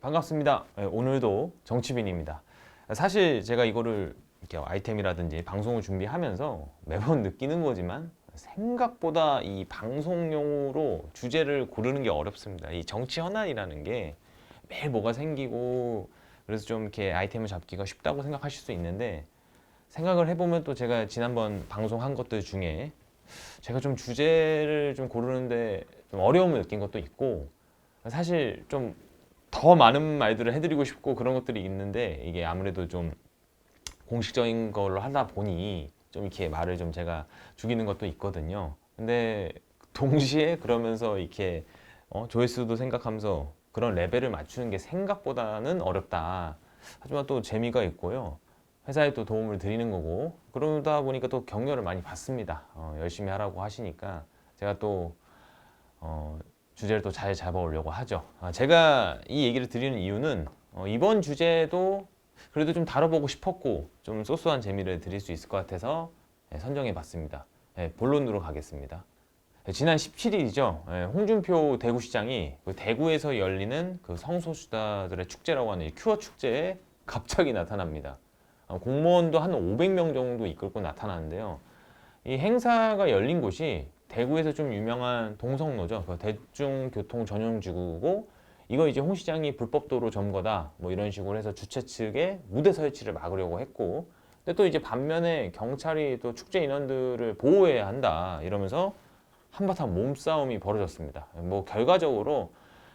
반갑습니다. 오늘도 정치빈입니다. 사실 제가 이거를 이렇게 아이템이라든지 방송을 준비하면서 매번 느끼는 거지만 생각보다 이 방송용으로 주제를 고르는 게 어렵습니다. 이 정치 현안이라는 게 매일 뭐가 생기고 그래서 좀 이렇게 아이템을 잡기가 쉽다고 생각하실 수 있는데, 생각을 해보면 또 제가 지난번 방송한 것들 중에 제가 좀 주제를 좀 고르는데 좀 어려움을 느낀 것도 있고, 사실 좀 더 많은 말들을 해드리고 싶고 그런 것들이 있는데, 이게 아무래도 좀 공식적인 걸로 하다 보니 좀 이렇게 말을 좀 제가 죽이는 것도 있거든요. 근데 동시에 그러면서 이렇게 조회수도 생각하면서 그런 레벨을 맞추는 게 생각보다는 어렵다. 하지만 또 재미가 있고요. 회사에 또 도움을 드리는 거고, 그러다 보니까 또 격려를 많이 받습니다. 열심히 하라고 하시니까 제가 또 주제를 또 잘 잡아오려고 하죠. 제가 이 얘기를 드리는 이유는 이번 주제도 그래도 좀 다뤄보고 싶었고 좀 소소한 재미를 드릴 수 있을 것 같아서 선정해 봤습니다. 본론으로 가겠습니다. 지난 17일이죠. 홍준표 대구시장이 그 대구에서 열리는 그 성소수자들의 축제라고 하는 이 큐어 축제에 갑자기 나타납니다. 공무원도 한 500명 정도 이끌고 나타나는데요. 이 행사가 열린 곳이 대구에서 좀 유명한 동성로죠. 그 대중교통 전용지구고, 이거 이제 홍 시장이 불법 도로 점거다 뭐 이런 식으로 해서 주최 측에 무대 설치를 막으려고 했고, 근데 또 이제 반면에 경찰이 또 축제 인원들을 보호해야 한다 이러면서 한바탕 몸싸움이 벌어졌습니다. 뭐 결과적으로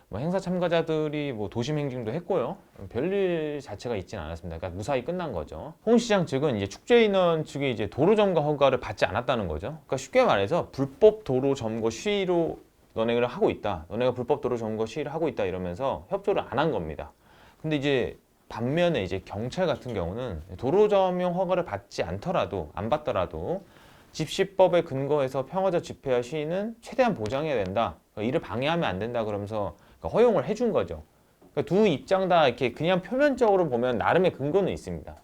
뭐 행사 참가자들이 뭐 도심 행진도 했고요. 별일 자체가 있지는 않았습니다. 그러니까 무사히 끝난 거죠. 홍 시장 측은 이제 축제 인원 측이 이제 도로 점거 허가를 받지 않았다는 거죠. 그러니까 쉽게 말해서 불법 도로 점거 시위로 너네가 하고 있다. 너네가 불법 도로 점거 시위를 하고 있다 이러면서 협조를 안 한 겁니다. 근데 이제 반면에 이제 경찰 같은 경우는 도로 점용 허가를 받지 않더라도 안 받더라도 집시법에 근거해서 평화적 집회와 시위는 최대한 보장해야 된다. 그러니까 이를 방해하면 안 된다 그러면서 허용을 해준 거죠. 그러니까 두 입장 다 이렇게 그냥 표면적으로 보면 나름의 근거는 있습니다.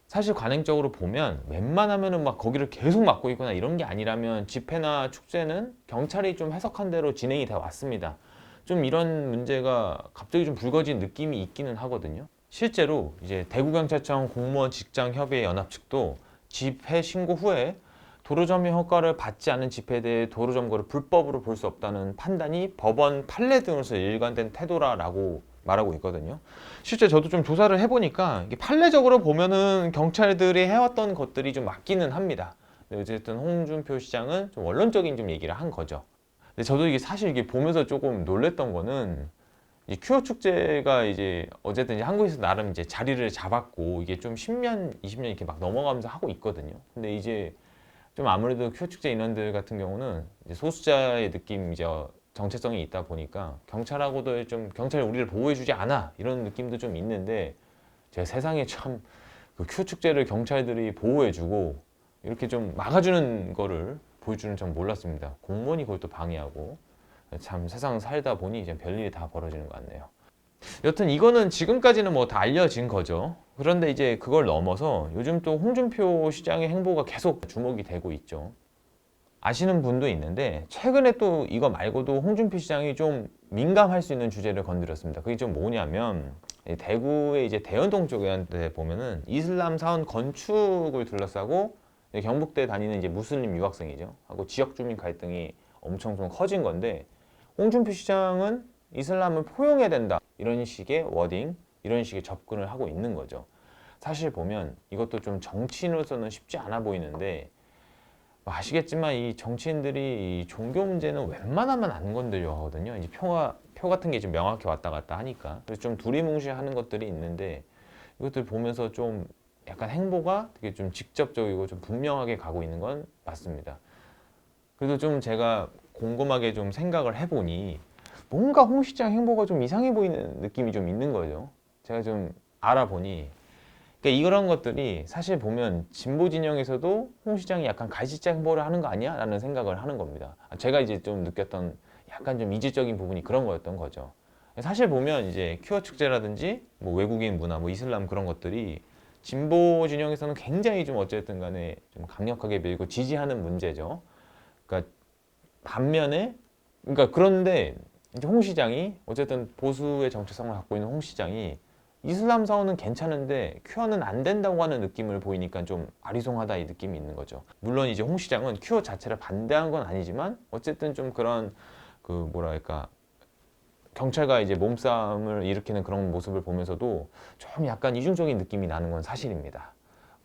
사실 관행적으로 보면 웬만하면은 막 거기를 계속 막고 있거나 이런 게 아니라면 집회나 축제는 경찰이 좀 해석한 대로 진행이 돼 왔습니다. 좀 이런 문제가 갑자기 좀 불거진 느낌이 있기는 하거든요. 실제로 이제 대구경찰청 공무원 직장협의회 연합 측도 집회 신고 후에 도로점용 허가를 받지 않은 집회에 대해 도로점거를 불법으로 볼 수 없다는 판단이 법원 판례 등으로서 일관된 태도라고 말하고 있거든요. 실제 저도 좀 조사를 해보니까 이게 판례적으로 보면은 경찰들이 해왔던 것들이 좀 맞기는 합니다. 어쨌든 홍준표 시장은 좀 원론적인 좀 얘기를 한 거죠. 근데 저도 이게 사실 이게 보면서 조금 놀랬던 거는, 이 큐어 축제가 이제 어쨌든 이제 한국에서 나름 이제 자리를 잡았고 이게 좀 10년, 20년 이렇게 막 넘어가면서 하고 있거든요. 근데 이제 좀 아무래도 큐어 축제 인원들 같은 경우는 이제 소수자의 느낌, 이제 정체성이 있다 보니까 경찰하고도 좀 경찰이 우리를 보호해주지 않아 이런 느낌도 좀 있는데, 제가 세상에 참 그 큐어 축제를 경찰들이 보호해주고 이렇게 좀 막아주는 거를 보여주는 점 몰랐습니다. 공무원이 그걸 또 방해하고, 참 세상 살다 보니 이제 별일이 다 벌어지는 것 같네요. 여튼 이거는 지금까지는 뭐 다 알려진 거죠. 그런데 이제 그걸 넘어서 요즘 또 홍준표 시장의 행보가 계속 주목이 되고 있죠. 아시는 분도 있는데 최근에 또 이거 말고도 홍준표 시장이 좀 민감할 수 있는 주제를 건드렸습니다. 그게 좀 뭐냐면, 대구의 이제 대연동 쪽에 보면은 이슬람 사원 건축을 둘러싸고 경북대 다니는 이제 무슬림 유학생이죠. 하고 지역 주민 갈등이 엄청 좀 커진 건데, 홍준표 시장은 이슬람을 포용해야 된다 이런 식의 워딩, 이런 식의 접근을 하고 있는 거죠. 사실 보면 이것도 좀 정치인으로서는 쉽지 않아 보이는데, 아시겠지만 이 정치인들이 이 종교 문제는 웬만하면 안 건드려 하거든요. 이제 표 같은 게 좀 명확히 왔다 갔다 하니까. 그래서 좀 두리뭉실하는 것들이 있는데, 이것들 보면서 좀 약간 행보가 되게 좀 직접적이고 좀 분명하게 가고 있는 건 맞습니다. 그래도 좀 제가 곰곰하게 좀 생각을 해보니 뭔가 홍 시장 행보가 좀 이상해 보이는 느낌이 좀 있는 거죠. 제가 좀 알아보니, 그러니까 이런 것들이 사실 보면 진보 진영에서도 홍 시장이 약간 갈지자 행보를 하는 거 아니야? 라는 생각을 하는 겁니다. 제가 이제 좀 느꼈던 약간 좀 이질적인 부분이 그런 거였던 거죠. 사실 보면 이제 큐어 축제라든지 뭐 외국인 문화, 뭐 이슬람 그런 것들이 진보 진영에서는 굉장히 좀 어쨌든 간에 좀 강력하게 밀고 지지하는 문제죠. 그러니까 반면에, 그러니까 그런데 이제 홍 시장이 어쨌든 보수의 정체성을 갖고 있는 홍 시장이 이슬람 사원은 괜찮은데 큐어는 안 된다고 하는 느낌을 보이니까 좀 아리송하다 이 느낌이 있는 거죠. 물론 이제 홍 시장은 큐어 자체를 반대한 건 아니지만 어쨌든 좀 그런 그 뭐랄까 경찰과 이제 몸싸움을 일으키는 그런 모습을 보면서도 좀 약간 이중적인 느낌이 나는 건 사실입니다.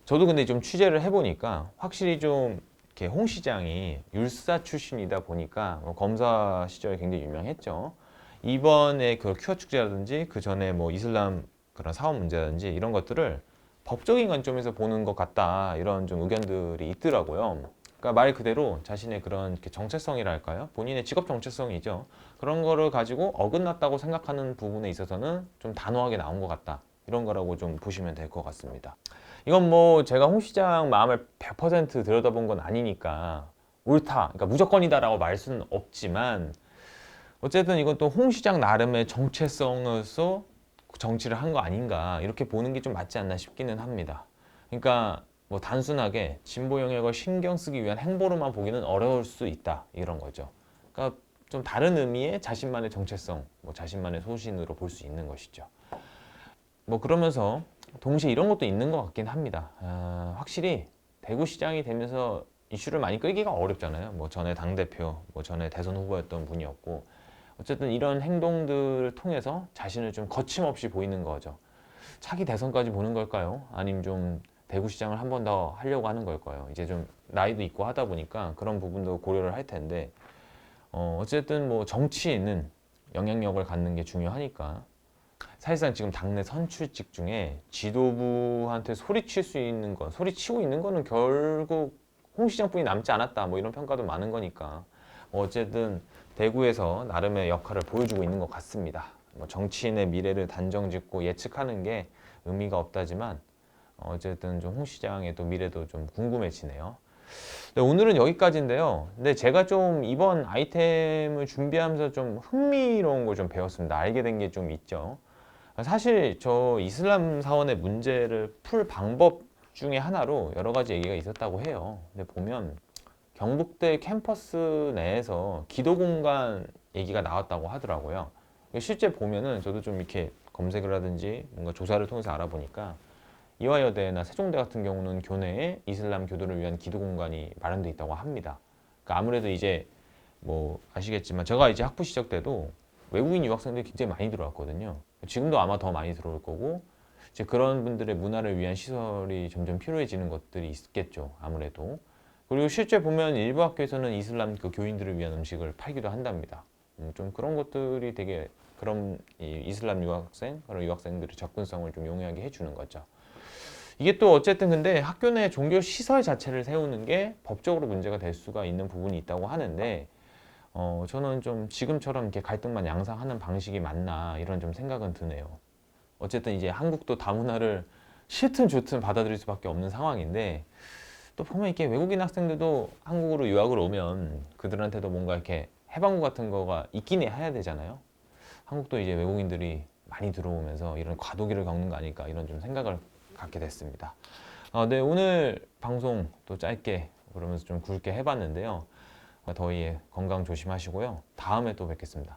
저도 근데 좀 취재를 해보니까 확실히 좀 이렇게 홍 시장이 율사 출신이다 보니까 검사 시절에 굉장히 유명했죠. 이번에 그 큐어 축제라든지 그 전에 뭐 이슬람 그런 사업 문제라든지 이런 것들을 법적인 관점에서 보는 것 같다 이런 좀 의견들이 있더라고요. 그러니까 말 그대로 자신의 그런 이렇게 정체성이랄까요? 본인의 직업 정체성이죠. 그런 거를 가지고 어긋났다고 생각하는 부분에 있어서는 좀 단호하게 나온 것 같다. 이런 거라고 좀 보시면 될 것 같습니다. 이건 뭐 제가 홍 시장 마음을 100% 들여다본 건 아니니까 옳다, 그러니까 무조건이다라고 말 수는 없지만 어쨌든 이건 또 홍 시장 나름의 정체성으로서 정치를 한 거 아닌가 이렇게 보는 게 좀 맞지 않나 싶기는 합니다. 그러니까 뭐 단순하게 진보 영역을 신경 쓰기 위한 행보로만 보기는 어려울 수 있다 이런 거죠. 그러니까 좀 다른 의미의 자신만의 정체성, 뭐 자신만의 소신으로 볼 수 있는 것이죠. 뭐 그러면서 동시에 이런 것도 있는 것 같긴 합니다. 확실히 대구시장이 되면서 이슈를 많이 끌기가 어렵잖아요. 뭐 전에 당대표, 뭐 전에 대선 후보였던 분이었고 어쨌든 이런 행동들을 통해서 자신을 좀 거침없이 보이는 거죠. 차기 대선까지 보는 걸까요? 아니면 좀 대구시장을 한 번 더 하려고 하는 걸까요? 이제 좀 나이도 있고 하다 보니까 그런 부분도 고려를 할 텐데 어쨌든 뭐 정치인은 영향력을 갖는 게 중요하니까 사실상 지금 당내 선출직 중에 지도부한테 소리칠 수 있는 건 소리치고 있는 거는 결국 홍 시장뿐이 남지 않았다 뭐 이런 평가도 많은 거니까 어쨌든 대구에서 나름의 역할을 보여주고 있는 것 같습니다. 뭐 정치인의 미래를 단정짓고 예측하는 게 의미가 없다지만 어쨌든 좀 홍 시장의 또 미래도 좀 궁금해지네요. 네, 오늘은 여기까지인데요. 근데 제가 좀 이번 아이템을 준비하면서 좀 흥미로운 걸 좀 배웠습니다. 알게 된 게 좀 있죠. 사실 저 이슬람 사원의 문제를 풀 방법 중에 하나로 여러 가지 얘기가 있었다고 해요. 근데 보면 경북대 캠퍼스 내에서 기도 공간 얘기가 나왔다고 하더라고요. 실제 보면은 저도 좀 이렇게 검색을 하든지 뭔가 조사를 통해서 알아보니까 이화여대나 세종대 같은 경우는 교내에 이슬람 교도를 위한 기도 공간이 마련돼 있다고 합니다. 그러니까 아무래도 이제 뭐 아시겠지만 제가 이제 학부 시절 때도 외국인 유학생들이 굉장히 많이 들어왔거든요. 지금도 아마 더 많이 들어올 거고 이제 그런 분들의 문화를 위한 시설이 점점 필요해지는 것들이 있겠죠. 아무래도. 그리고 실제 보면 일부 학교에서는 이슬람 그 교인들을 위한 음식을 팔기도 한답니다. 좀 그런 것들이 되게 그런 이슬람 유학생, 그런 유학생들의 접근성을 좀 용이하게 해주는 거죠. 이게 또 어쨌든 근데 학교 내 종교 시설 자체를 세우는 게 법적으로 문제가 될 수가 있는 부분이 있다고 하는데 저는 좀 지금처럼 이렇게 갈등만 양상하는 방식이 맞나 이런 좀 생각은 드네요. 어쨌든 이제 한국도 다문화를 싫든 좋든 받아들일 수밖에 없는 상황인데 또 보면 이렇게 외국인 학생들도 한국으로 유학을 오면 그들한테도 뭔가 이렇게 해방구 같은 거가 있긴 해야 되잖아요. 한국도 이제 외국인들이 많이 들어오면서 이런 과도기를 겪는 거 아닐까 이런 좀 생각을 갖게 됐습니다. 네, 오늘 방송 또 짧게 그러면서 좀 굵게 해봤는데요. 더위에 건강 조심하시고요. 다음에 또 뵙겠습니다.